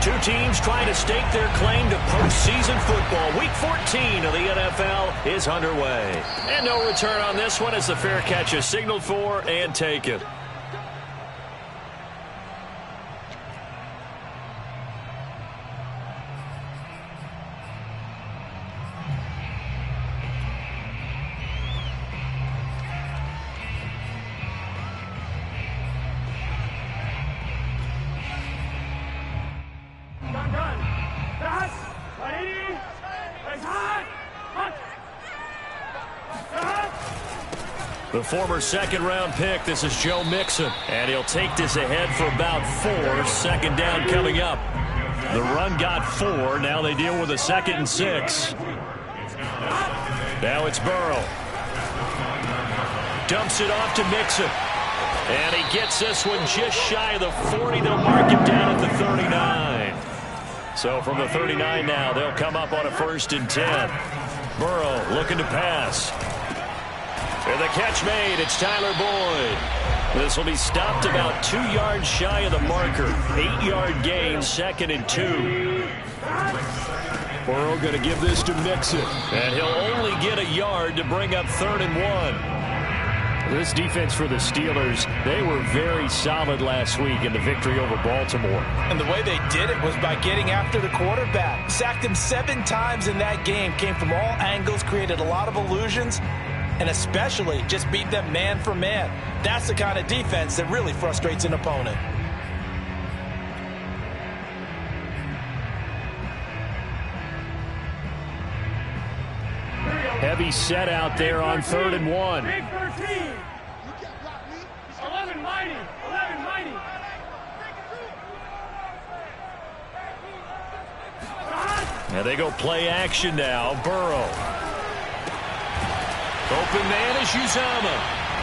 Two teams trying to stake their claim to postseason football. Week 14 of the NFL is underway. And no return on this one as the fair catch is signaled for and taken. The former second-round pick, this is Joe Mixon, and he'll take this ahead for about 4. Second down coming up. The run got 4. Now they deal with a 2nd and 6. Now it's Burrow. Dumps it off to Mixon. And he gets this one just shy of the 40. They'll mark him down at the 39. So from the 39 now, they'll come up on a 1st and 10. Burrow looking to pass. And the catch made. It's Tyler Boyd. This will be stopped about 2 yards shy of the marker. 8-yard gain, 2nd and 2. Burrow going to give this to Mixon. And he'll only get a yard to bring up 3rd and 1. This defense for the Steelers, they were very solid last week in the victory over Baltimore. And the way they did it was by getting after the quarterback. Sacked him 7 times in that game. Came from all angles, created a lot of illusions, and especially just beat them man for man. That's the kind of defense that really frustrates an opponent. Heavy set out there on 3rd and 1. Big 13. 11 mighty. 11 mighty. And they go play action now. Burrow. Open man is Uzama.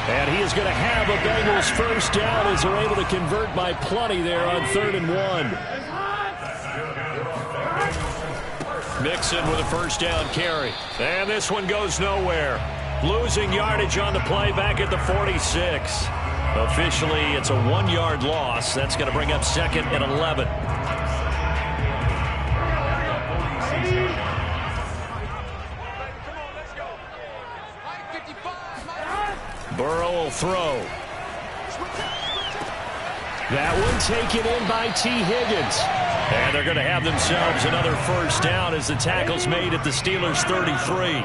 And he is going to have a Bengals 1st down as they're able to convert by plenty there on 3rd and 1. Mixon with a 1st down carry. And this one goes nowhere. Losing yardage on the play back at the 46. Officially, it's a 1-yard loss. That's going to bring up 2nd and 11. Burrow will throw. That one taken in by T. Higgins. And they're going to have themselves another 1st down as the tackle's made at the Steelers' 33.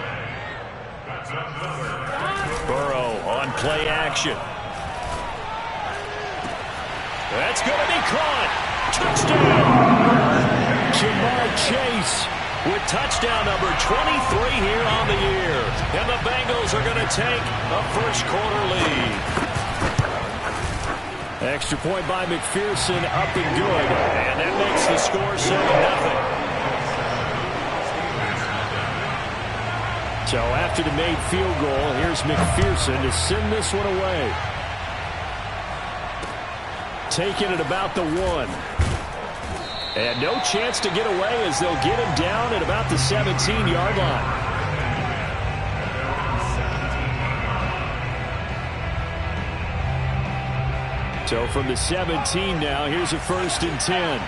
Burrow on play action. That's going to be caught. Touchdown. Jamar Chase with touchdown number 23 here on the year. And the Bengals are going to take a 1st quarter lead. Extra point by McPherson, up and good. And that makes the score 7-0. So after the made field goal, here's McPherson to send this one away. Taking it about the 1. And no chance to get away as they'll get him down at about the 17-yard line. So from the 17 now, here's a 1st and 10.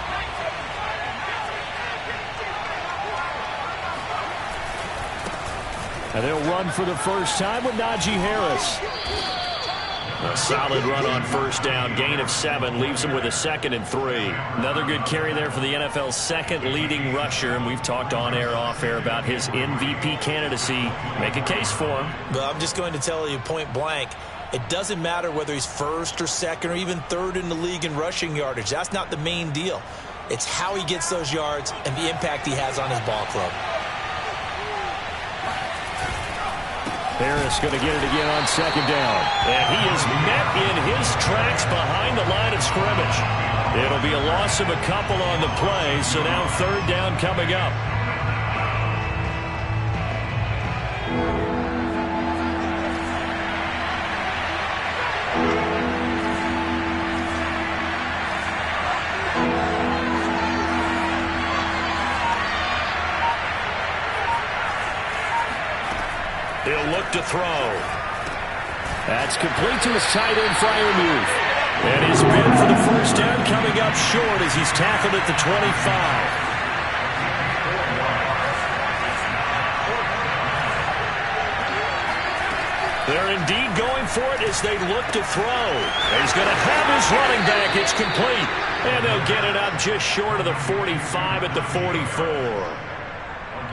And they'll run for the first time with Najee Harris. A solid run on 1st down. Gain of 7 leaves him with a 2nd and 3. Another good carry there for the NFL's 2nd leading rusher. And we've talked on air, off air about his MVP candidacy. Make a case for him. Well, I'm just going to tell you point blank. It doesn't matter whether he's 1st or 2nd or even 3rd in the league in rushing yardage. That's not the main deal. It's how he gets those yards and the impact he has on his ball club. Harris going to get it again on 2nd down. And he is met in his tracks behind the line of scrimmage. It'll be a loss of a couple on the play, so now 3rd down coming up. He'll look to throw. That's complete to his tight end, Freiermuth. And his bid for the first down coming up short as he's tackled at the 25. They're indeed going for it as they look to throw. He's going to have his running back. It's complete. And they'll get it up just short of the 45 at the 44.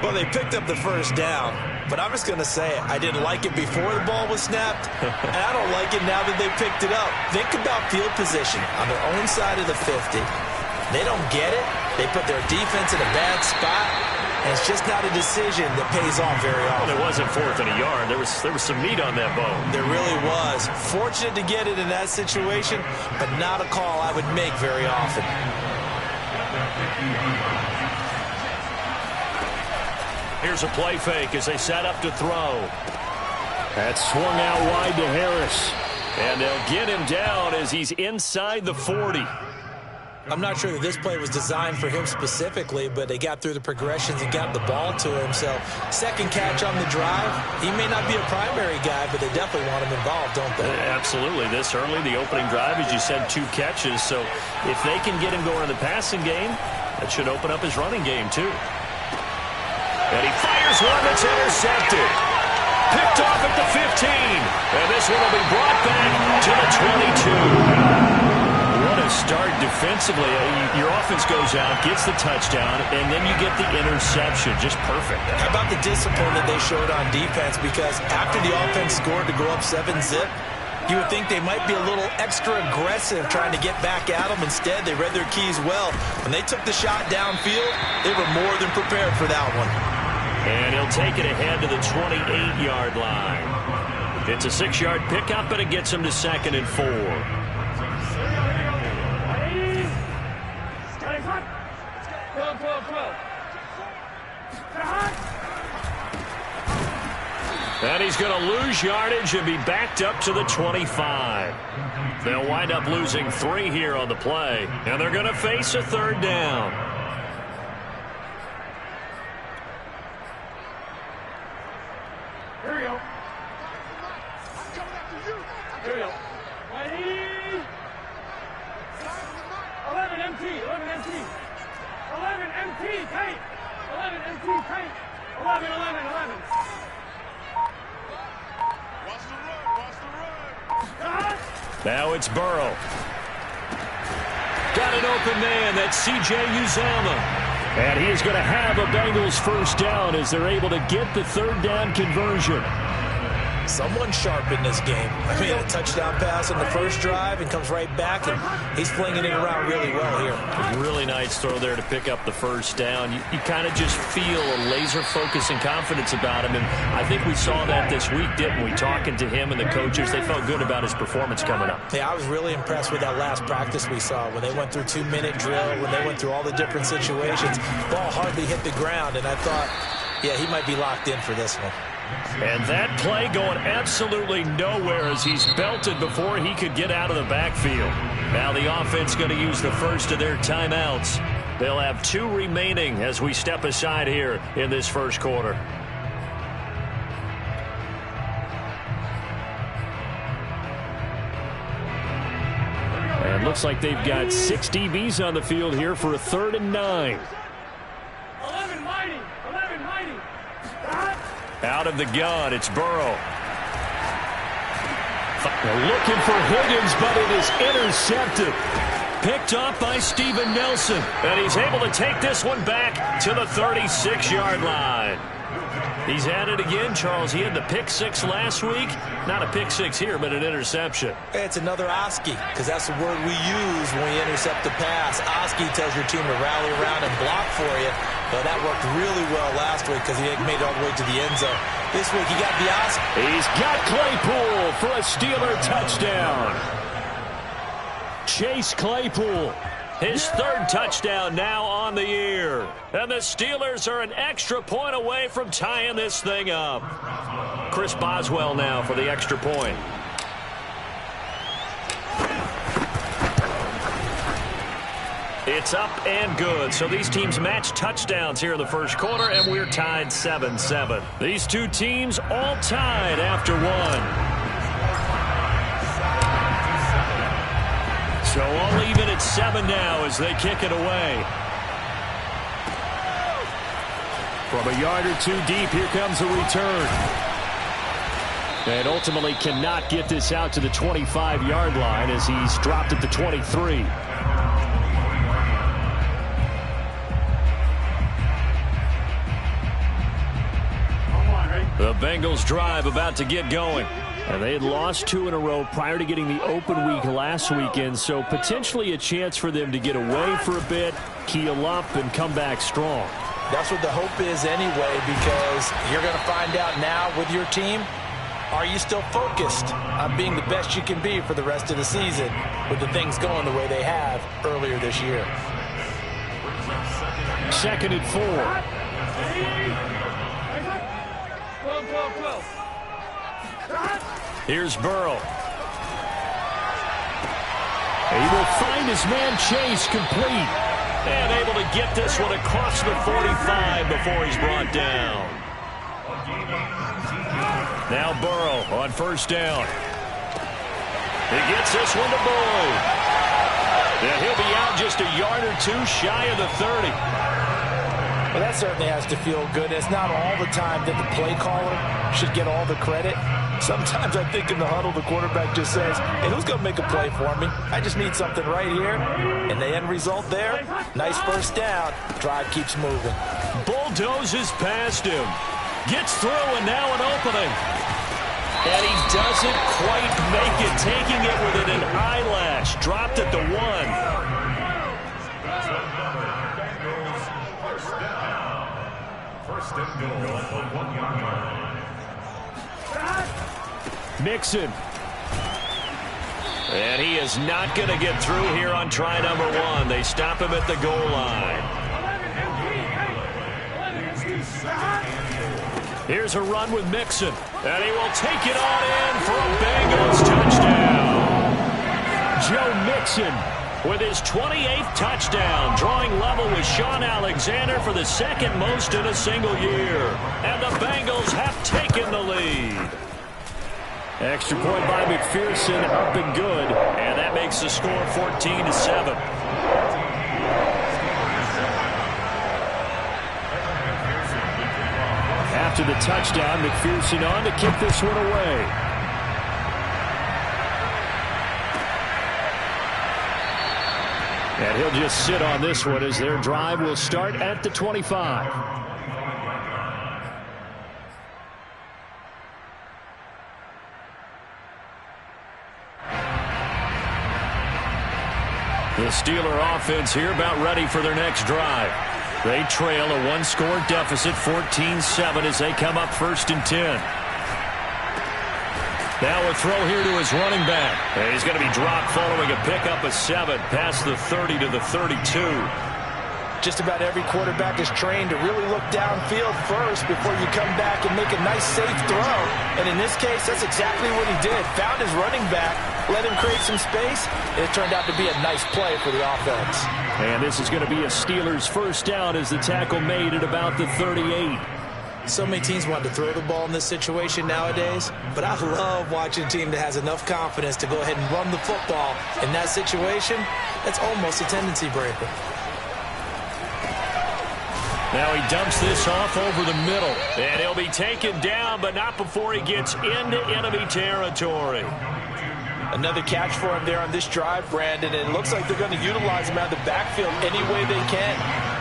Well, they picked up the first down, but I'm just going to say it. I didn't like it before the ball was snapped, and I don't like it now that they picked it up. Think about field position on their own side of the 50. They don't get it. They put their defense in a bad spot, and it's just not a decision that pays off very often. Well, it wasn't 4th and a yard. There was some meat on that bone. There really was. Fortunate to get it in that situation, but not a call I would make very often. Here's a play fake as they set up to throw. That's swung out wide to Harris. And they'll get him down as he's inside the 40. I'm not sure that this play was designed for him specifically, but they got through the progressions and got the ball to him. So, second catch on the drive. He may not be a primary guy, but they definitely want him involved, don't they? Absolutely. This early, the opening drive, as you said, 2 catches. So, if they can get him going in the passing game, that should open up his running game, too. And he fires one that's intercepted. Picked off at the 15. And this one will be brought back to the 22. What a start defensively. Your offense goes out, gets the touchdown, and then you get the interception. Just perfect. How about the discipline that they showed on defense? Because after the offense scored to go up 7-zip, you would think they might be a little extra aggressive trying to get back at them. Instead, they read their keys well. When they took the shot downfield, they were more than prepared for that one. And he'll take it ahead to the 28-yard line. It's a 6-yard pickup, and it gets him to 2nd and 4. And he's going to lose yardage and be backed up to the 25. They'll wind up losing 3 here on the play, and they're going to face a 3rd down. Here we go. Here we go. 11 MT, 11 MT. 11 MT, tight. 11 MT, tight. 11, 11, 11. Watch the run. Now it's Burrow. Got an open man. That's C.J. Uzomah. And he is going to have a Bengals first down as they're able to get the 3rd down conversion. Someone sharp in this game. I mean, a touchdown pass on the first drive and comes right back, and he's flinging it around really well here. Really nice throw there to pick up the first down. You kind of just feel a laser focus and confidence about him, and I think we saw that this week, didn't we? Talking to him and the coaches, they felt good about his performance coming up. Yeah, I was really impressed with that last practice we saw when they went through 2-minute drill, when they went through all the different situations. Ball hardly hit the ground, and I thought, yeah, he might be locked in for this one. And that play going absolutely nowhere as he's belted before he could get out of the backfield. Now the offense going to use the first of their timeouts. They'll have 2 remaining as we step aside here in this first quarter. And looks like they've got 6 DBs on the field here for a 3rd and 9. 11 mighty, 11 mighty. Out of the gun, it's Burrow. Looking for Higgins, but it is intercepted. Picked off by Steven Nelson. And he's able to take this one back to the 36-yard line. He's at it again, Charles. He had the pick 6 last week. Not a pick 6 here, but an interception. It's another Oski, because that's the word we use when we intercept a pass. Oski tells your team to rally around and block for you. But that worked really well last week because he made it all the way to the end zone. This week he got the Oski. He's got Claypool for a Steeler touchdown. Chase Claypool. His 3rd touchdown now on the year. And the Steelers are an extra point away from tying this thing up. Chris Boswell now for the extra point. It's up and good. So these teams match touchdowns here in the first quarter, and we're tied 7-7. These 2 teams all tied after 1. at 7 now as they kick it away. From a yard or two deep, here comes a return. And ultimately cannot get this out to the 25-yard line as he's dropped at the 23. The Bengals drive about to get going. And they had lost 2 in a row prior to getting the open week last weekend, so potentially a chance for them to get away for a bit, keel up, and come back strong. That's what the hope is anyway, because you're going to find out now with your team, are you still focused on being the best you can be for the rest of the season with the things going the way they have earlier this year? 2nd and 4. 12. Here's Burrow. He will find his man Chase complete. And able to get this one across the 45 before he's brought down. Now Burrow on 1st down. He gets this one to Boyd. And he'll be out just a yard or 2 shy of the 30. Well, that certainly has to feel good. It's not all the time that the play caller should get all the credit. Sometimes I think in the huddle, the quarterback just says, hey, who's going to make a play for me? I just need something right here. And the end result there, nice 1st down. Drive keeps moving. Bulldozes past him. Gets through, and now an opening. And he doesn't quite make it, taking it within an eyelash. Dropped at the 1. Mixon. And he is not going to get through here on try number 1. They stop him at the goal line. Here's a run with Mixon. And he will take it on in for a Bengals touchdown. Joe Mixon with his 28th touchdown, drawing level with Sean Alexander for the 2nd most in a single year. And the Bengals have taken the lead. Extra point by McPherson, up and good. And that makes the score 14-7. After the touchdown, McPherson on to kick this one away. And he'll just sit on this one as their drive will start at the 25. The Steeler offense here about ready for their next drive. They trail a 1-score deficit, 14-7, as they come up 1st and 10. Now a throw here to his running back. And he's going to be dropped following a pickup of 7 past the 30 to the 32. Just about every quarterback is trained to really look downfield first before you come back and make a nice, safe throw. And in this case, that's exactly what he did. Found his running back, let him create some space, and it turned out to be a nice play for the offense. And this is going to be a Steelers 1st down as the tackle made at about the 38. So many teams want to throw the ball in this situation nowadays, but I love watching a team that has enough confidence to go ahead and run the football. In that situation, that's almost a tendency breaker. Now he dumps this off over the middle, and he'll be taken down, but not before he gets into enemy territory. Another catch for him there on this drive, Brandon, and it looks like they're going to utilize him out of the backfield any way they can.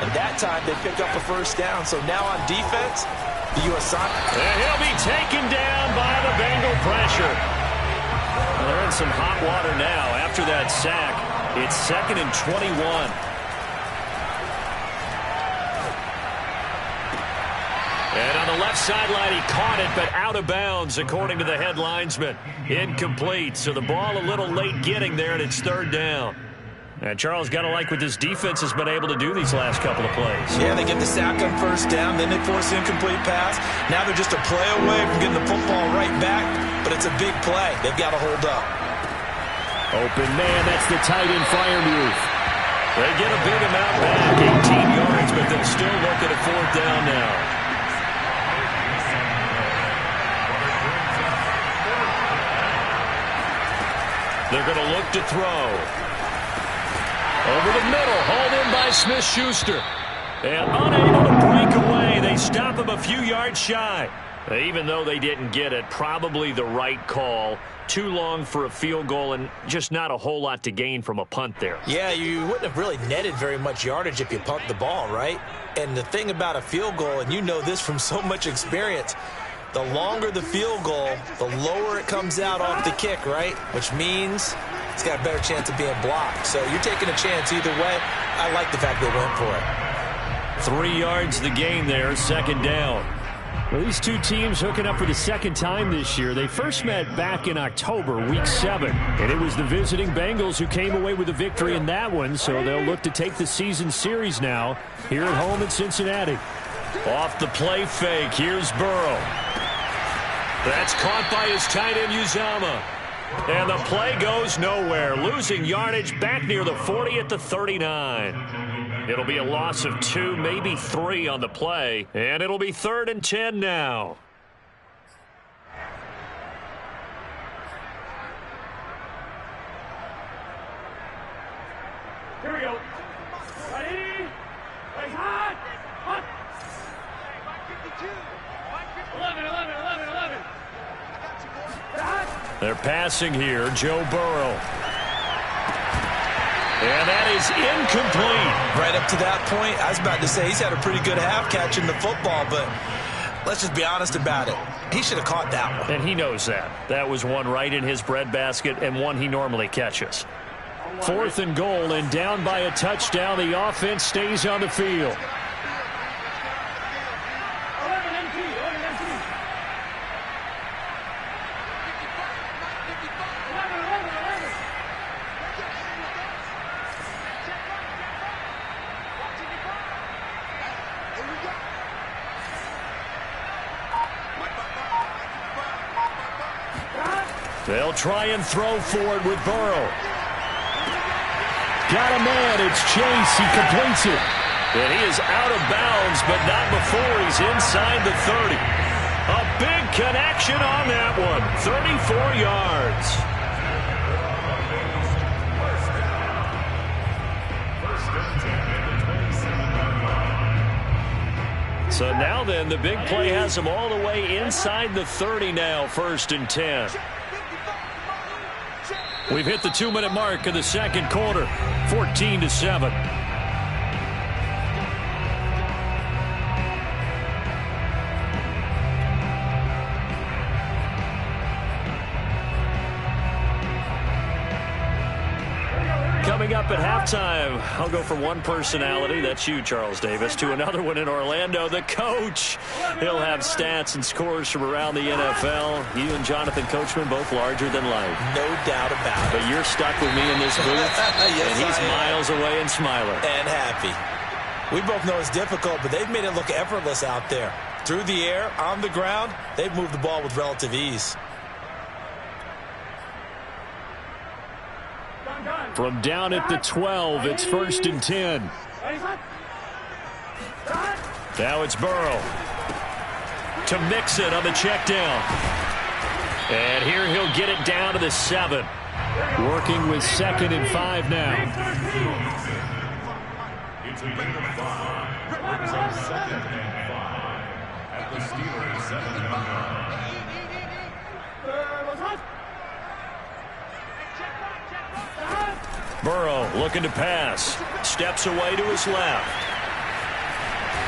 And that time they pick up a 1st down. So now on defense, the U.S. And he'll be taken down by the Bengal pressure. Well, they're in some hot water now after that sack. It's 2nd and 21. And on the left sideline, he caught it, but out of bounds, according to the head linesman. Incomplete, so the ball a little late getting there, and it's 3rd down. And Charles, got to like what this defense has been able to do these last couple of plays. Yeah, they get the sack on 1st down, then they force an incomplete pass. Now they're just a play away from getting the football right back, but it's a big play. They've got to hold up. Open man, that's the tight end fire move. They get a big amount back, 18 yards, but they'll still look at a 4th down now. They're going to look to throw. run by Smith-Schuster. And unable to break away. They stop him a few yards shy. Even though they didn't get it, probably the right call. Too long for a field goal and just not a whole lot to gain from a punt there. Yeah, you wouldn't have really netted very much yardage if you pumped the ball, right? And the thing about a field goal, and you know this from so much experience, the longer the field goal, the lower it comes out off the kick, right? Which means it's got a better chance of being blocked. So you're taking a chance either way. I like the fact they went for it. 3 yards the gain there, second down. Well, these two teams hooking up for the second time this year. They first met back in October, week 7. And it was the visiting Bengals who came away with a victory in that one. So they'll look to take the season series now here at home in Cincinnati. Off the play fake, here's Burrow. That's caught by his tight end, Uzama. And the play goes nowhere. Losing yardage back near the 40 at the 39. It'll be a loss of 2, maybe 3 on the play. And it'll be 3rd and 10 now. Here we go. Ready? Raise hot. Hot. 11, 11, 11, 11. They're passing here. Joe Burrow. And that is incomplete. Right up to that point, I was about to say he's had a pretty good half catching the football, but let's just be honest about it. He should have caught that one. And he knows that. That was one right in his breadbasket and one he normally catches. 4th and goal, and down by a touchdown. The offense stays on the field. 11 MT, 11 MT. 11, 11, 11. They'll try and throw for it with Burrow. Got a man. It's Chase. He completes it. And he is out of bounds, but not before he's inside the 30. A big connection on that one. 34 yards. So now then, the big play has him all the way inside the 30 now, 1st and 10. We've hit the 2-minute mark of the second quarter, 14-7. Coming up at halftime, I'll go from one personality, that's you, Charles Davis, to another one in Orlando, the coach. He'll have stats and scores from around the NFL. You and Jonathan Coachman, both larger than life. No doubt about it. But you're stuck with me in this booth, yes, and he's miles away and smiling. And happy. We both know it's difficult, but they've made it look effortless out there. Through the air, on the ground, they've moved the ball with relative ease. From down at the 12, it's 1st and 10. Now it's Burrow to Mixon on the check down. And here he'll get it down to the 7. Working with 2nd and 5 now. It's a big 5. Brings up 2nd and 5 at the Steelers' 7-yard. Burrow looking to pass. Steps away to his left.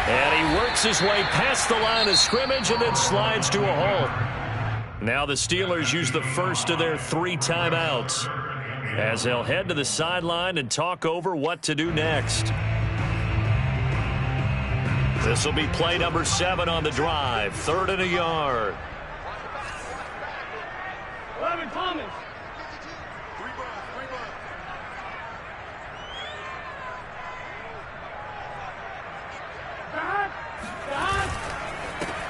And he works his way past the line of scrimmage and then slides to a halt. Now the Steelers use the first of their 3 timeouts as they'll head to the sideline and talk over what to do next. This will be play number 7 on the drive. 3rd and a yard. 11 Thomas.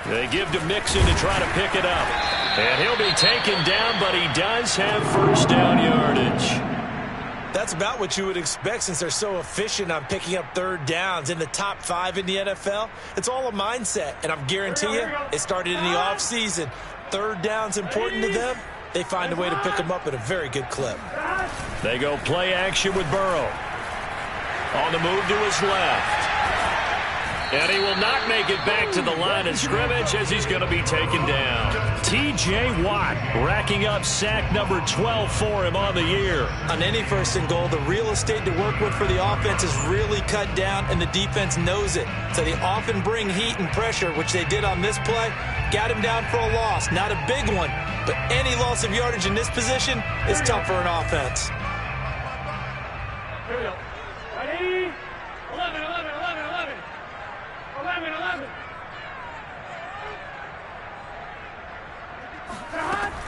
They give to Mixon to try to pick it up. And he'll be taken down, but he does have first down yardage. That's about what you would expect since they're so efficient on picking up 3rd downs in the top 5 in the NFL. It's all a mindset, and I'm guarantee you it started in the offseason. 3rd down's important to them. They find a way to pick them up at a very good clip. They go play action with Burrow. On the move to his left. And he will not make it back to the line of scrimmage as he's going to be taken down. T.J. Watt racking up sack number 12 for him on the year. On any first and goal, the real estate to work with for the offense is really cut down, and the defense knows it. So they often bring heat and pressure, which they did on this play. Got him down for a loss. Not a big one, but any loss of yardage in this position is tough for an offense. Here we go. Ready? 11, 11, 11, 11. 11, 11.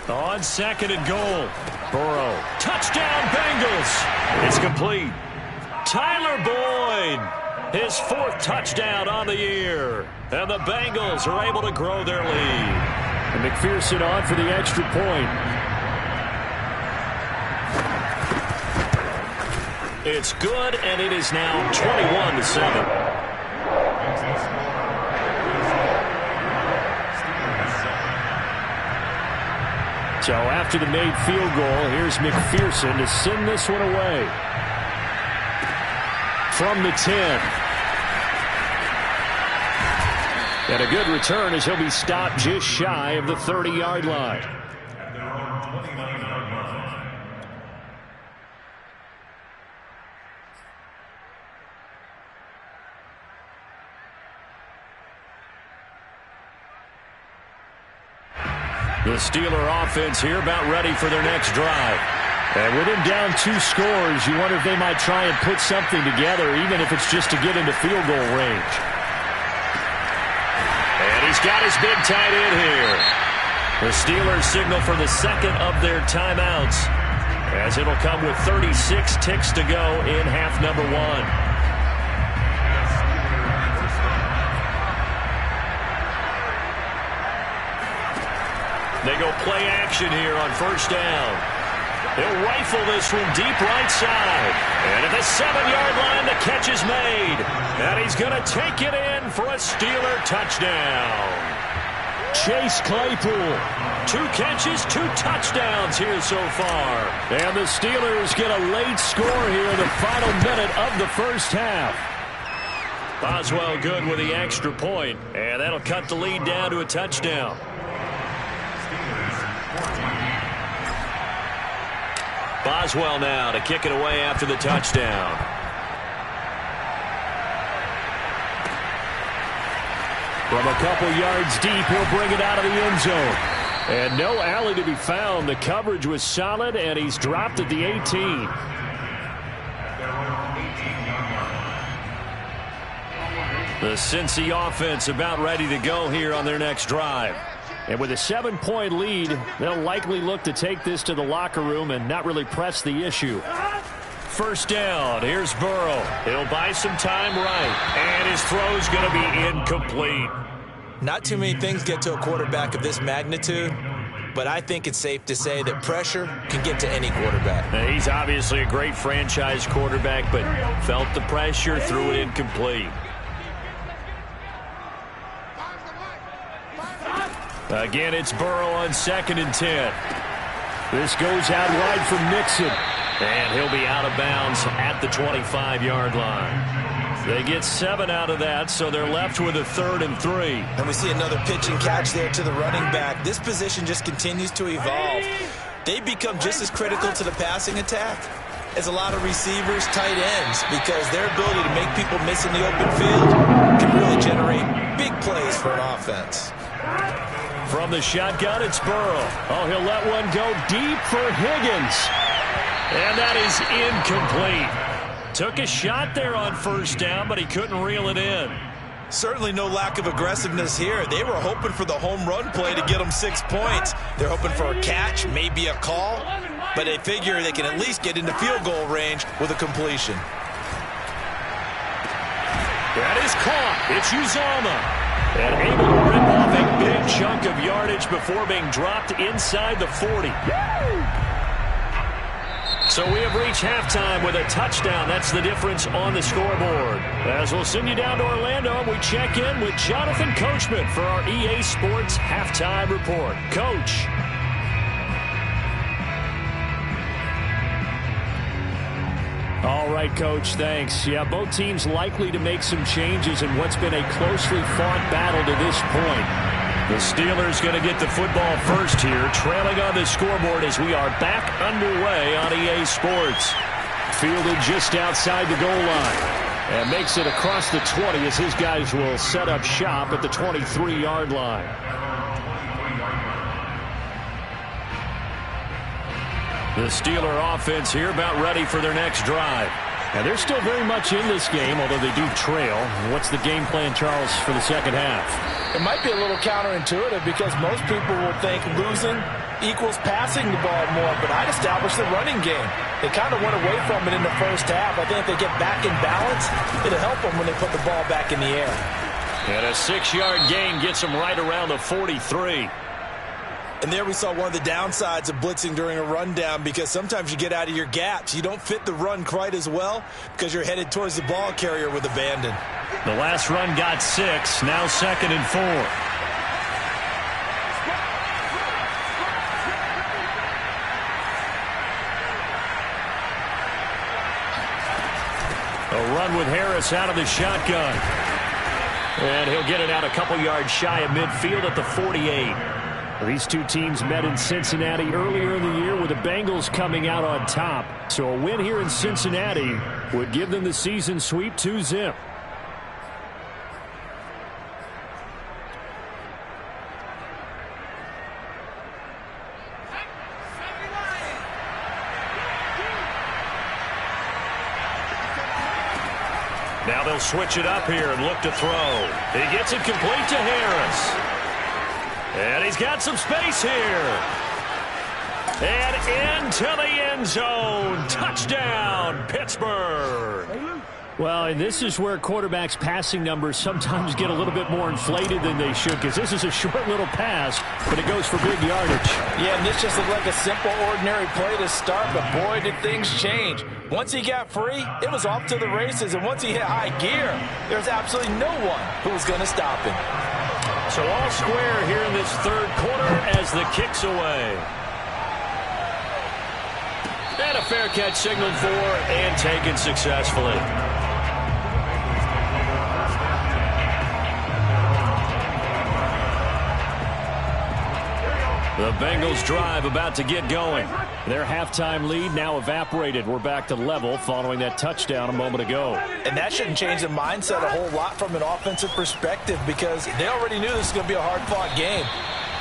On second and goal. Burrow. Touchdown, Bengals. It's complete. Tyler Boyd. His 4th touchdown on the year. And the Bengals are able to grow their lead. And McPherson on for the extra point. It's good, and it is now 21-7. So after the made field goal, here's McPherson to send this one away. From the 10. And a good return as he'll be stopped just shy of the 30-yard line. The Steeler offense here about ready for their next drive. And with him down 2 scores, you wonder if they might try and put something together, even if it's just to get into field goal range. And he's got his big tight end here. The Steelers signal for the second of their timeouts, as it'll come with 36 ticks to go in half number 1. They go play action here on first down. He'll rifle this one deep right side. And at the 7-yard line, the catch is made. And he's going to take it in for a Steeler touchdown. Chase Claypool. 2 catches, 2 touchdowns here so far. And the Steelers get a late score here in the final minute of the first half. Boswell good with the extra point. And that'll cut the lead down to a touchdown. Boswell now to kick it away after the touchdown. From a couple yards deep, he'll bring it out of the end zone. And no alley to be found. The coverage was solid, and he's dropped at the 18. The Cincy offense about ready to go here on their next drive. And with a 7-point lead, they'll likely look to take this to the locker room and not really press the issue. First down. Here's Burrow. He'll buy some time right. And his throw's going to be incomplete. Not too many things get to a quarterback of this magnitude, but I think it's safe to say that pressure can get to any quarterback. Now, he's obviously a great franchise quarterback, but felt the pressure, threw it incomplete. Again, it's Burrow on second and 10. This goes out wide from Nixon. And he'll be out of bounds at the 25-yard line. They get 7 out of that, so they're left with a 3rd and 3. And we see another pitch and catch there to the running back. This position just continues to evolve. They become just as critical to the passing attack as a lot of receivers, tight ends, because their ability to make people miss in the open field can really generate big plays for an offense. From the shotgun, it's Burrow. Oh, he'll let one go deep for Higgins. And that is incomplete. Took a shot there on first down, but he couldn't reel it in. Certainly no lack of aggressiveness here. They were hoping for the home run play to get them 6 points. They're hoping for a catch, maybe a call, but they figure they can at least get into field goal range with a completion. That is caught. It's Uzomah. And able to rip off a big chunk of yardage before being dropped inside the 40. So we have reached halftime with a touchdown. That's the difference on the scoreboard. As we'll send you down to Orlando, we check in with Jonathan Coachman for our EA Sports Halftime Report. Coach. All right. right, Coach. Thanks. Yeah, both teams likely to make some changes in what's been a closely fought battle to this point. The Steelers going to get the football first here, trailing on the scoreboard as we are back underway on EA Sports. Fielded just outside the goal line. And makes it across the 20 as his guys will set up shop at the 23-yard line. The Steeler offense here about ready for their next drive. Now they're still very much in this game, although they do trail. What's the game plan, Charles, for the second half? It might be a little counterintuitive because most people will think losing equals passing the ball more, but I'd establish the running game. They kind of went away from it in the first half. I think if they get back in balance, it'll help them when they put the ball back in the air. And a 6-yard gain gets them right around the 43. And there we saw one of the downsides of blitzing during a rundown because sometimes you get out of your gaps. You don't fit the run quite as well because you're headed towards the ball carrier with abandon. The last run got 6, now 2nd and 4. A run with Harris out of the shotgun. And he'll get it out a couple yards shy of midfield at the 48. These two teams met in Cincinnati earlier in the year with the Bengals coming out on top. So a win here in Cincinnati would give them the season sweep 2-zip. Now they'll switch it up here and look to throw. He gets it complete to Harris. And he's got some space here. And into the end zone. Touchdown, Pittsburgh. Well, and this is where quarterbacks' passing numbers sometimes get a little bit more inflated than they should because this is a short little pass, but it goes for big yardage. Yeah, and this just looked like a simple, ordinary play to start, but boy, did things change. Once he got free, it was off to the races, and once he hit high gear, there's absolutely no one who was going to stop him. So all square here in this third quarter as the kick's away. And a fair catch signaled for and taken successfully. The Bengals drive about to get going. Their halftime lead now evaporated. We're back to level following that touchdown a moment ago. And that shouldn't change the mindset a whole lot from an offensive perspective because they already knew this was going to be a hard-fought game.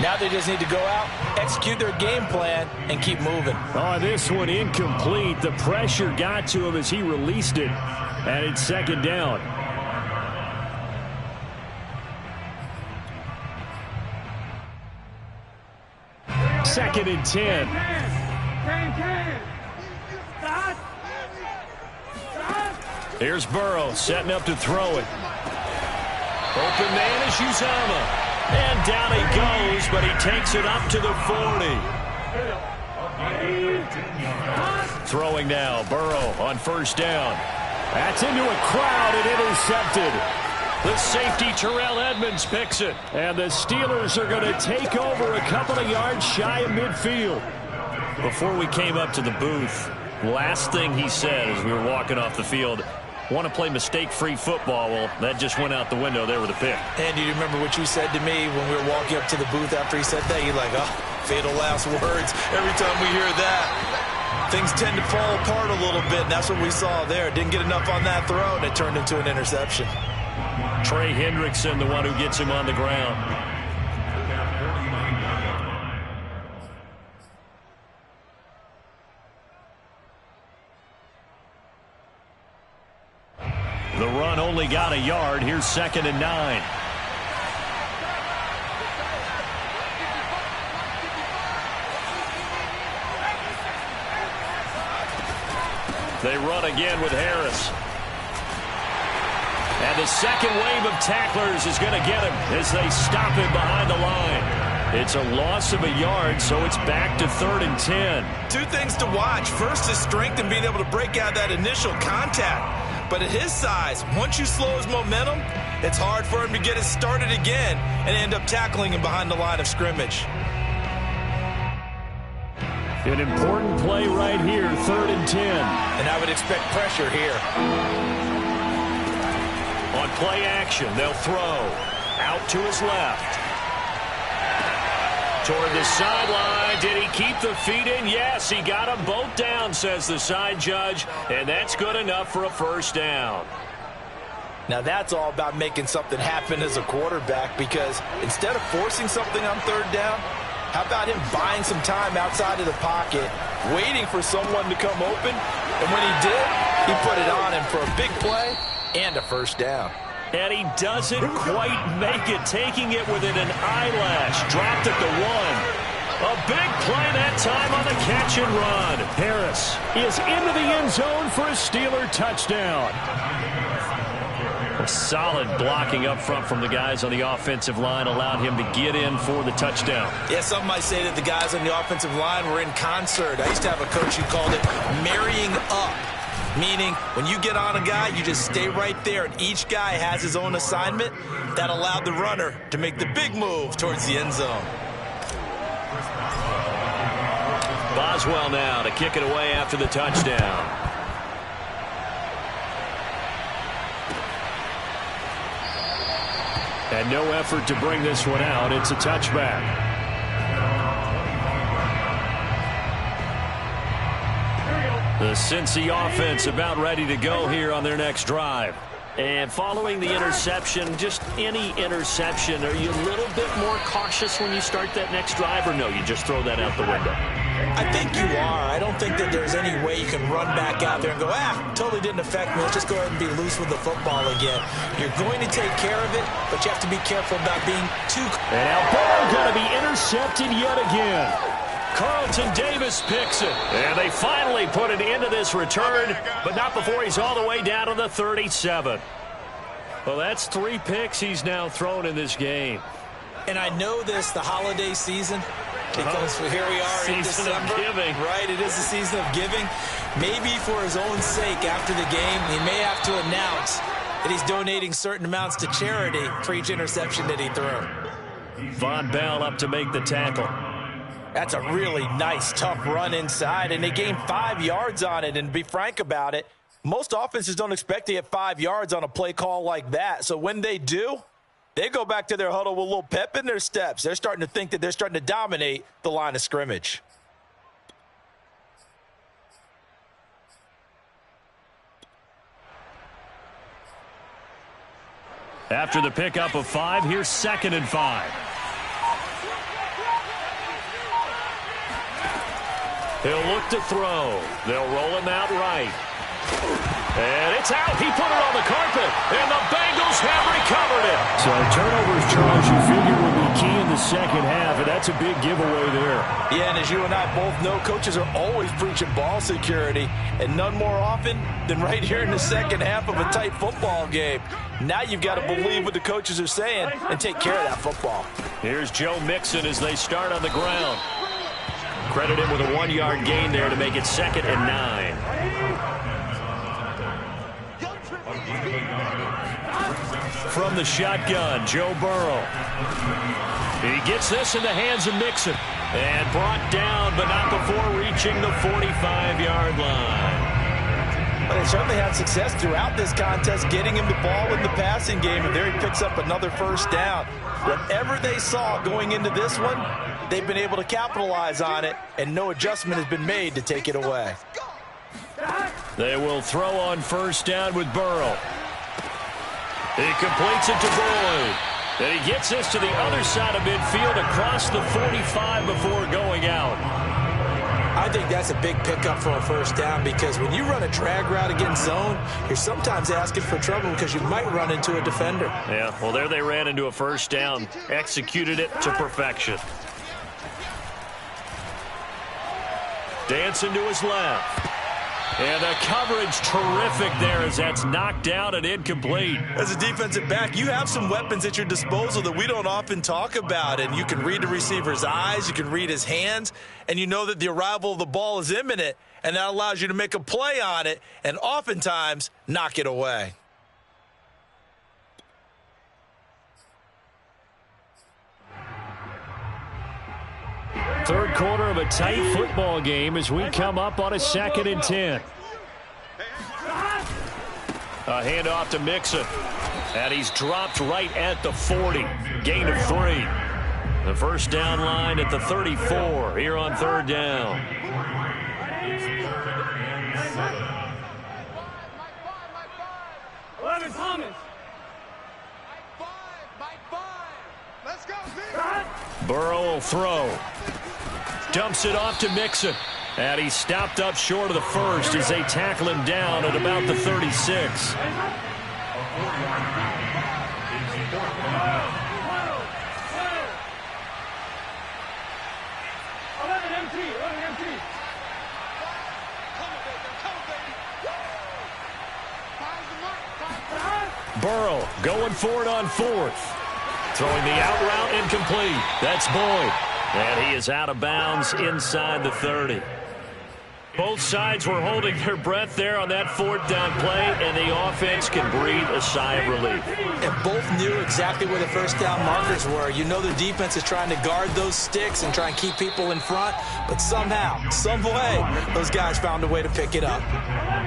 Now they just need to go out, execute their game plan, and keep moving. Oh, this one incomplete. The pressure got to him as he released it. And it's second down. Second and 10. Here's Burrow setting up to throw it. Open man is Uzama. And down he goes, but he takes it up to the 40. Throwing now, Burrow on first down. That's into a crowd and intercepted. The safety, Terrell Edmonds, picks it. And the Steelers are going to take over a couple of yards shy of midfield. Before we came up to the booth, last thing he said as we were walking off the field, want to play mistake-free football. Well, that just went out the window there with a pick. And do you remember what you said to me when we were walking up to the booth after he said that? You're like, oh, fatal last words. Every time we hear that, things tend to fall apart a little bit, and that's what we saw there. Didn't get enough on that throw, and it turned into an interception. Trey Hendrickson, the one who gets him on the ground. The run only got a yard. Here's 2nd and 9. They run again with Harris. And the second wave of tacklers is going to get him as they stop him behind the line. It's a loss of a yard, so it's back to 3rd and 10. Two things to watch. First, his strength and being able to break out that initial contact. But at his size, once you slow his momentum, it's hard for him to get it started again and end up tackling him behind the line of scrimmage. An important play right here, 3rd and 10. And I would expect pressure here. On play action, they'll throw. Out to his left. Toward the sideline. Did he keep the feet in? Yes, he got them both down, says the side judge. And that's good enough for a 1st down. Now that's all about making something happen as a quarterback, because instead of forcing something on 3rd down, how about him buying some time outside of the pocket, waiting for someone to come open, and when he did, he put it on him for a big play and a 1st down. And he doesn't quite make it, taking it within an eyelash. Dropped at the 1. A big play that time on the catch and run. Harris is into the end zone for a Steeler touchdown. A solid blocking up front from the guys on the offensive line allowed him to get in for the touchdown. Yeah, some might say that the guys on the offensive line were in concert. I used to have a coach who called it marrying up, meaning when you get on a guy, you just stay right there, and each guy has his own assignment. That allowed the runner to make the big move towards the end zone. Boswell now to kick it away after the touchdown. And no effort to bring this one out. It's a touchback. The Cincy offense about ready to go here on their next drive. And following the interception, just any interception, are you a little bit more cautious when you start that next drive, or no, you just throw that out the window? I think you are. I don't think that there's any way you can run back out there and go, totally didn't affect me. Let's just go ahead and be loose with the football again. You're going to take care of it, but you have to be careful about being too... And Alberto going to be intercepted yet again. Carlton Davis picks it. And they finally put an end to this return, but not before he's all the way down to the 37. Well, that's 3 picks he's now thrown in this game. And I know this, the holiday season, because here we are in December. Of giving. Right, it is the season of giving. Maybe for his own sake after the game, he may have to announce that he's donating certain amounts to charity for each interception that he threw. Von Bell up to make the tackle. That's a really nice, tough run inside, and they gained 5 yards on it. And to be frank about it, most offenses don't expect to get 5 yards on a play call like that. So when they do, they go back to their huddle with a little pep in their steps. They're starting to think that they're starting to dominate the line of scrimmage. After the pickup of 5, here's 2nd and 5. He'll look to throw. They'll roll him out right. And it's out. He put it on the carpet. And the Bengals have recovered it. So turnovers, Charles, you figure will be key in the second half, and that's a big giveaway there. Yeah, and as you and I both know, coaches are always preaching ball security, and none more often than right here in the second half of a tight football game. Now you've got to believe what the coaches are saying and take care of that football. Here's Joe Mixon as they start on the ground. Credit him with a 1-yard gain there to make it 2nd and 9. From the shotgun, Joe Burrow. He gets this in the hands of Mixon. And brought down, but not before reaching the 45-yard line. Well, they certainly had success throughout this contest, getting him the ball in the passing game, and there he picks up another 1st down. Whatever they saw going into this one, they've been able to capitalize on it, and no adjustment has been made to take it away. They will throw on 1st down with Burrow. He completes it to Boyd. And he gets this to the other side of midfield across the 45 before going out. I think that's a big pickup for a 1st down, because when you run a drag route against zone, you're sometimes asking for trouble because you might run into a defender. Yeah, well, there they ran into a 1st down, executed it to perfection. Dancing to his left. And the coverage terrific there as that's knocked out and incomplete. As a defensive back, you have some weapons at your disposal that we don't often talk about. And you can read the receiver's eyes, you can read his hands, and you know that the arrival of the ball is imminent, and that allows you to make a play on it and oftentimes knock it away. Third quarter of a tight football game as we come up on a 2nd and 10. A handoff to Mixon. And he's dropped right at the 40. Gain of 3. The first down line at the 34 here on 3rd down. Burrow will throw. Dumps it off to Mixon. And he's stopped up short of the first as they tackle him down at about the 36. Burrow going for it on 4th. Throwing the out route incomplete. That's Boyd. And he is out of bounds inside the 30. Both sides were holding their breath there on that 4th down play, and the offense can breathe a sigh of relief. And both knew exactly where the first down markers were. You know the defense is trying to guard those sticks and try and keep people in front, but somehow, some way, those guys found a way to pick it up.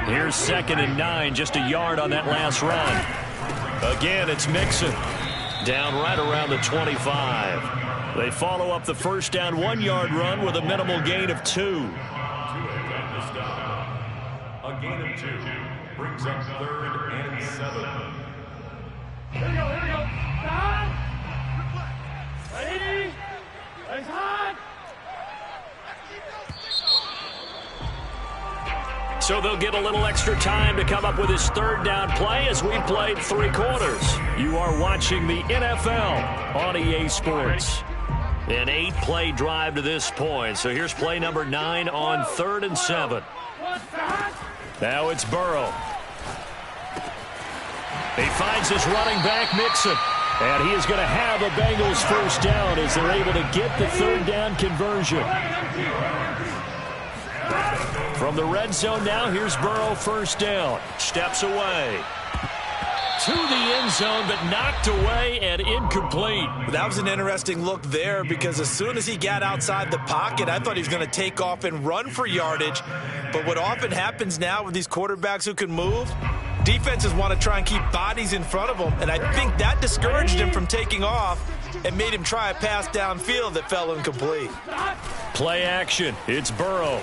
Here's 2nd and 9, just a yard on that last run. Again, it's Mixon. Down right around the 25. They follow up the first down 1-yard run with a minimal gain of 2. A gain of 2 brings up 3rd and 7. Here we go. Stop. Ready? Raise hard. So they'll get a little extra time to come up with his 3rd down play as we played 3 quarters. You are watching the NFL on EA Sports. An 8-play drive to this point. So here's play number 9 on 3rd and 7. Now it's Burrow. He finds his running back, Mixon. And he is going to have a Bengals first down as they're able to get the 3rd down conversion. From the red zone now, here's Burrow first down. Steps away. To the end zone, but knocked away and incomplete. That was an interesting look there because as soon as he got outside the pocket, I thought he was going to take off and run for yardage. But what often happens now with these quarterbacks who can move, defenses want to try and keep bodies in front of them. And I think that discouraged him from taking off and made him try a pass downfield that fell incomplete. Play action. It's Burrow.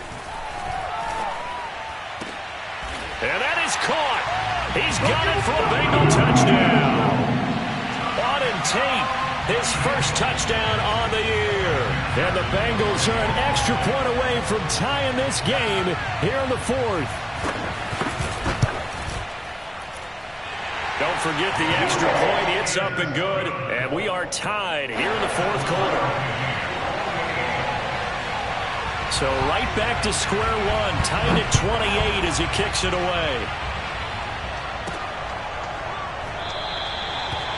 And that is caught. He's got it for a Bengal touchdown. Auden Tate, his first touchdown on the year. And the Bengals are an extra point away from tying this game here in the 4th. Don't forget the extra point. It's up and good. And we are tied here in the 4th quarter. So right back to square one, tied at 28 as he kicks it away.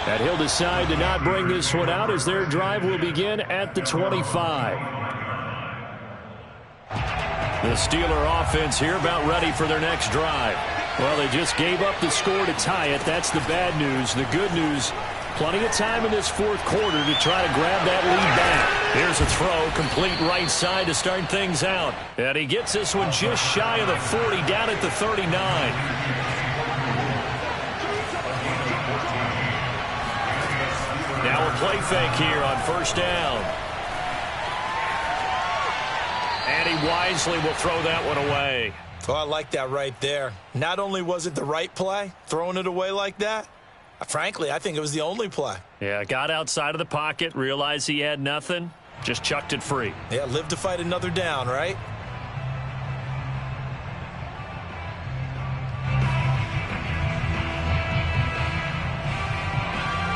And he'll decide to not bring this one out as their drive will begin at the 25. The Steeler offense here about ready for their next drive. Well, they just gave up the score to tie it. That's the bad news. The good news, plenty of time in this 4th quarter to try to grab that lead back. Here's a throw, complete right side to start things out. And he gets this one just shy of the 40, down at the 39. Now a play fake here on first down. And he wisely will throw that one away. Oh, I like that right there. Not only was it the right play, throwing it away like that, frankly, I think it was the only play. Yeah, got outside of the pocket, realized he had nothing, just chucked it free. Yeah, live to fight another down, right?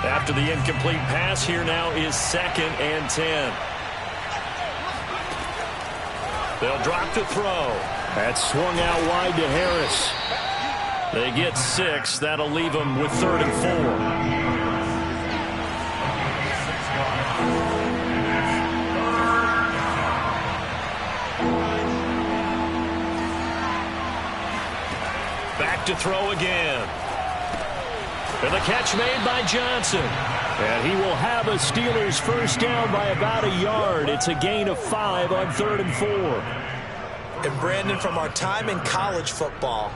After the incomplete pass, here now is 2nd and 10. They'll drop the throw. That swung out wide to Harris. They get 6. That'll leave them with 3rd and 4. Back to throw again. And the catch made by Johnson. And he will have a Steelers first down by about a yard. It's a gain of 5 on 3rd and 4. And Brandon, from our time in college football,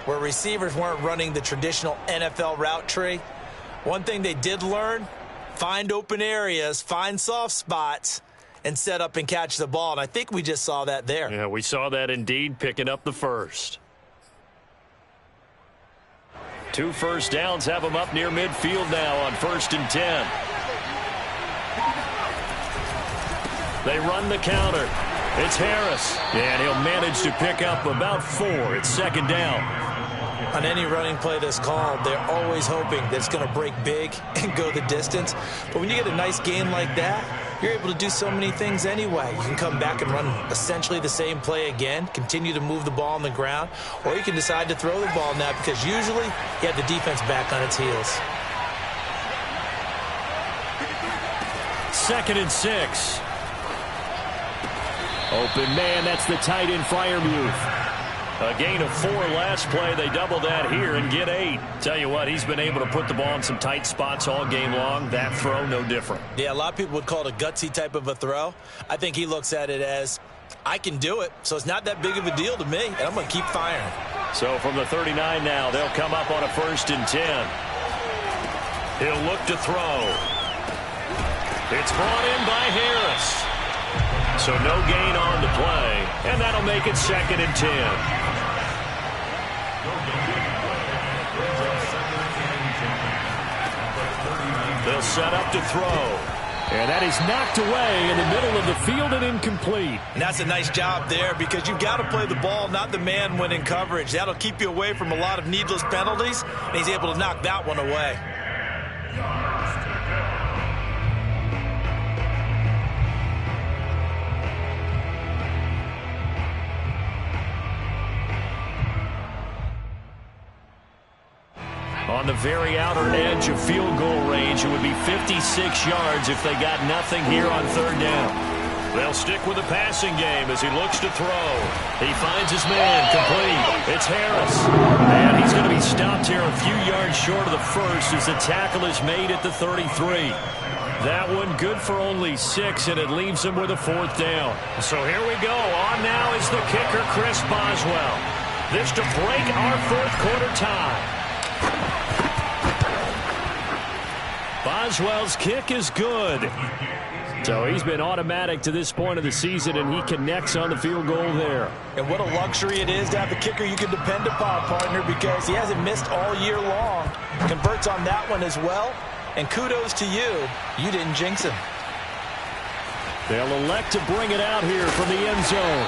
where receivers weren't running the traditional NFL route tree, one thing they did learn, find open areas, find soft spots, and set up and catch the ball. And I think we just saw that there. Yeah, we saw that indeed, picking up the first. 2 first downs have them up near midfield now on 1st and 10. They run the counter. It's Harris, and he'll manage to pick up about 4. It's 2nd down. On any running play that's called, they're always hoping that it's going to break big and go the distance. But when you get a nice gain like that, you're able to do so many things anyway. You can come back and run essentially the same play again, continue to move the ball on the ground, or you can decide to throw the ball now because usually you have the defense back on its heels. 2nd and 6. Open man, that's the tight end Freiermuth. A gain of 4 last play. They double that here and get 8. Tell you what, he's been able to put the ball in some tight spots all game long. That throw, no different. Yeah, a lot of people would call it a gutsy type of a throw. I think he looks at it as, I can do it, so it's not that big of a deal to me, and I'm going to keep firing. So from the 39 now, they'll come up on a 1st and 10. He'll look to throw. It's brought in by Harris. So no gain on the play, and that'll make it 2nd and 10. They'll set up to throw. And that is knocked away in the middle of the field and incomplete. And that's a nice job there because you've got to play the ball, not the man when in coverage. That'll keep you away from a lot of needless penalties, and he's able to knock that one away. On the very outer edge of field goal range, it would be 56 yards if they got nothing here on 3rd down. They'll stick with the passing game as he looks to throw. He finds his man, complete. It's Harris. And he's going to be stopped here a few yards short of the first as the tackle is made at the 33. That one good for only 6, and it leaves him with a 4th down. So here we go. On now is the kicker, Chris Boswell. This to break our 4th quarter tie. Boswell's kick is good. So he's been automatic to this point of the season, and he connects on the field goal there. And what a luxury it is to have a kicker you can depend upon, partner, because he hasn't missed all year long. Converts on that one as well. And kudos to you. You didn't jinx him. They'll elect to bring it out here from the end zone.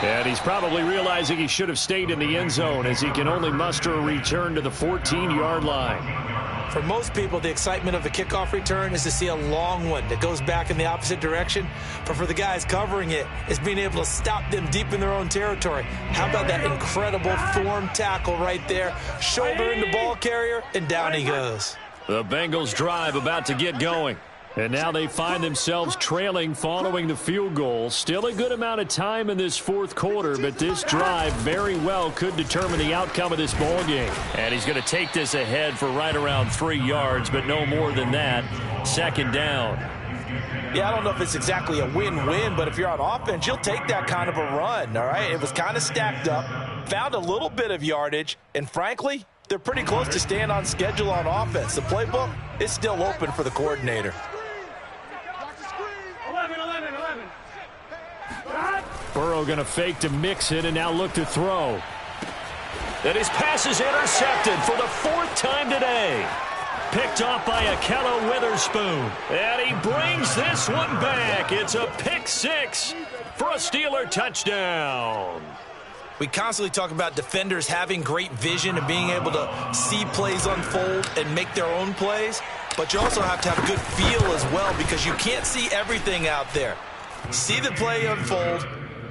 And he's probably realizing he should have stayed in the end zone as he can only muster a return to the 14-yard line. For most people, the excitement of a kickoff return is to see a long one that goes back in the opposite direction. But for the guys covering it, it's being able to stop them deep in their own territory. How about that incredible form tackle right there? Shoulder in the ball carrier, and down he goes. The Bengals drive about to get going. And now they find themselves trailing following the field goal. Still a good amount of time in this 4th quarter, but this drive very well could determine the outcome of this ball game. And he's going to take this ahead for right around 3 yards, but no more than that. 2nd down. Yeah, I don't know if it's exactly a win-win, but if you're on offense, you'll take that kind of a run, all right? It was kind of stacked up, found a little bit of yardage, and frankly, they're pretty close to staying on schedule on offense. The playbook is still open for the coordinator. 11. Burrow going to fake to mix it and now look to throw. And his pass is intercepted for the 4th time today. Picked off by Akello Witherspoon. And he brings this one back. It's a pick 6 for a Steeler touchdown. We constantly talk about defenders having great vision and being able to see plays unfold and make their own plays. But you also have to have good feel as well because you can't see everything out there. See the play unfold,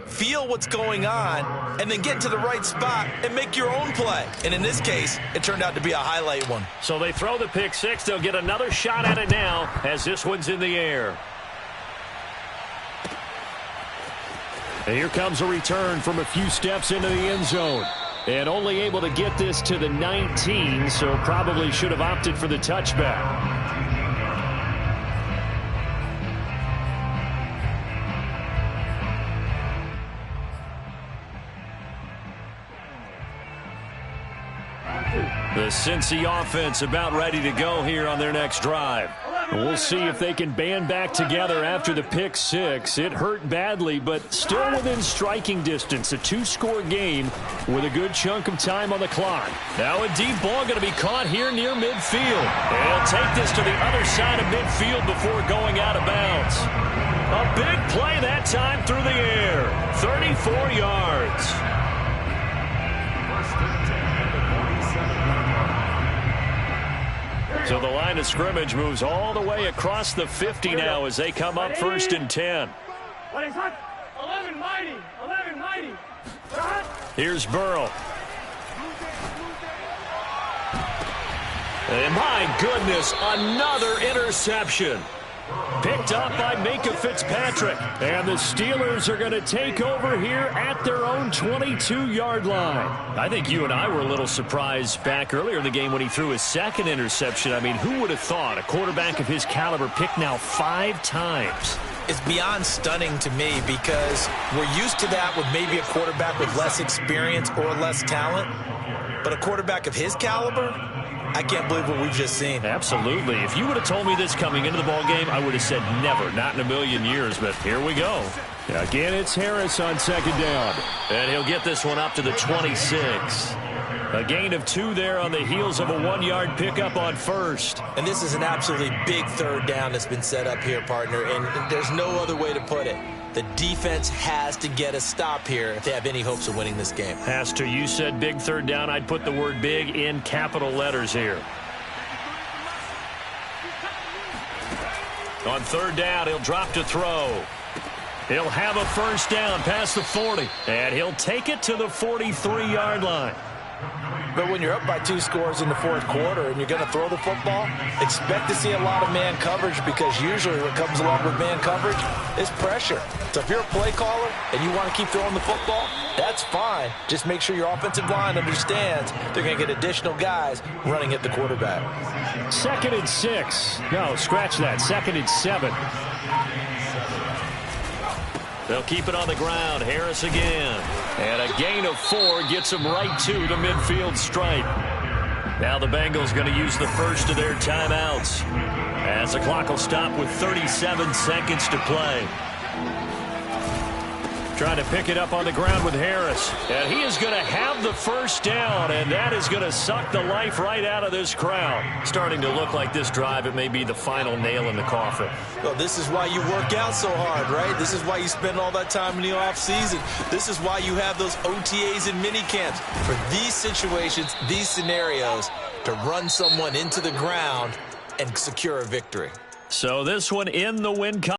feel what's going on, and then get to the right spot and make your own play. And in this case, it turned out to be a highlight one. So they throw the pick 6. They'll get another shot at it now as this one's in the air. And here comes a return from a few steps into the end zone. And only able to get this to the 19, so probably should have opted for the touchback. The Cincy offense about ready to go here on their next drive. We'll see if they can band back together after the pick six. It hurt badly, but still within striking distance. A two-score game with a good chunk of time on the clock. Now a deep ball going to be caught here near midfield. They'll take this to the other side of midfield before going out of bounds. A big play that time through the air. 34 yards. So the line of scrimmage moves all the way across the 50 now as they come up 1st and 10. 11 mighty. 11 mighty. Here's Burrow. And my goodness, another interception. Picked up by Minkah Fitzpatrick. And the Steelers are going to take over here at their own 22-yard line. I think you and I were a little surprised back earlier in the game when he threw his second interception. I mean, who would have thought a quarterback of his caliber picked now 5 times? It's beyond stunning to me because we're used to that with maybe a quarterback with less experience or less talent. But a quarterback of his caliber, I can't believe what we've just seen. Absolutely. If you would have told me this coming into the ball game, I would have said never, not in a million years. But here we go. Again, it's Harris on 2nd down. And he'll get this one up to the 26. A gain of 2 there on the heels of a 1-yard pickup on 1st. And this is an absolutely big 3rd down that's been set up here, partner. And there's no other way to put it. The defense has to get a stop here if they have any hopes of winning this game. Has to. You said big 3rd down. I'd put the word big in capital letters here. On 3rd down, he'll drop to throw. He'll have a 1st down past the 40. And he'll take it to the 43-yard line. But when you're up by 2 scores in the 4th quarter and you're going to throw the football, expect to see a lot of man coverage because usually what comes along with man coverage is pressure. So if you're a play caller and you want to keep throwing the football, that's fine. Just make sure your offensive line understands they're going to get additional guys running at the quarterback. 2nd and 6. No, scratch that. 2nd and 7. They'll keep it on the ground. Harris again. And a gain of 4 gets them right to the midfield stripe. Now the Bengals going to use the first of their timeouts as the clock will stop with 37 seconds to play. Trying to pick it up on the ground with Harris. And he is going to have the 1st down, and that is going to suck the life right out of this crowd. Starting to look like this drive, it may be the final nail in the coffin. Well, this is why you work out so hard, right? This is why you spend all that time in the offseason. This is why you have those OTAs and mini camps. For these situations, these scenarios, to run someone into the ground and secure a victory. So this one in the win column.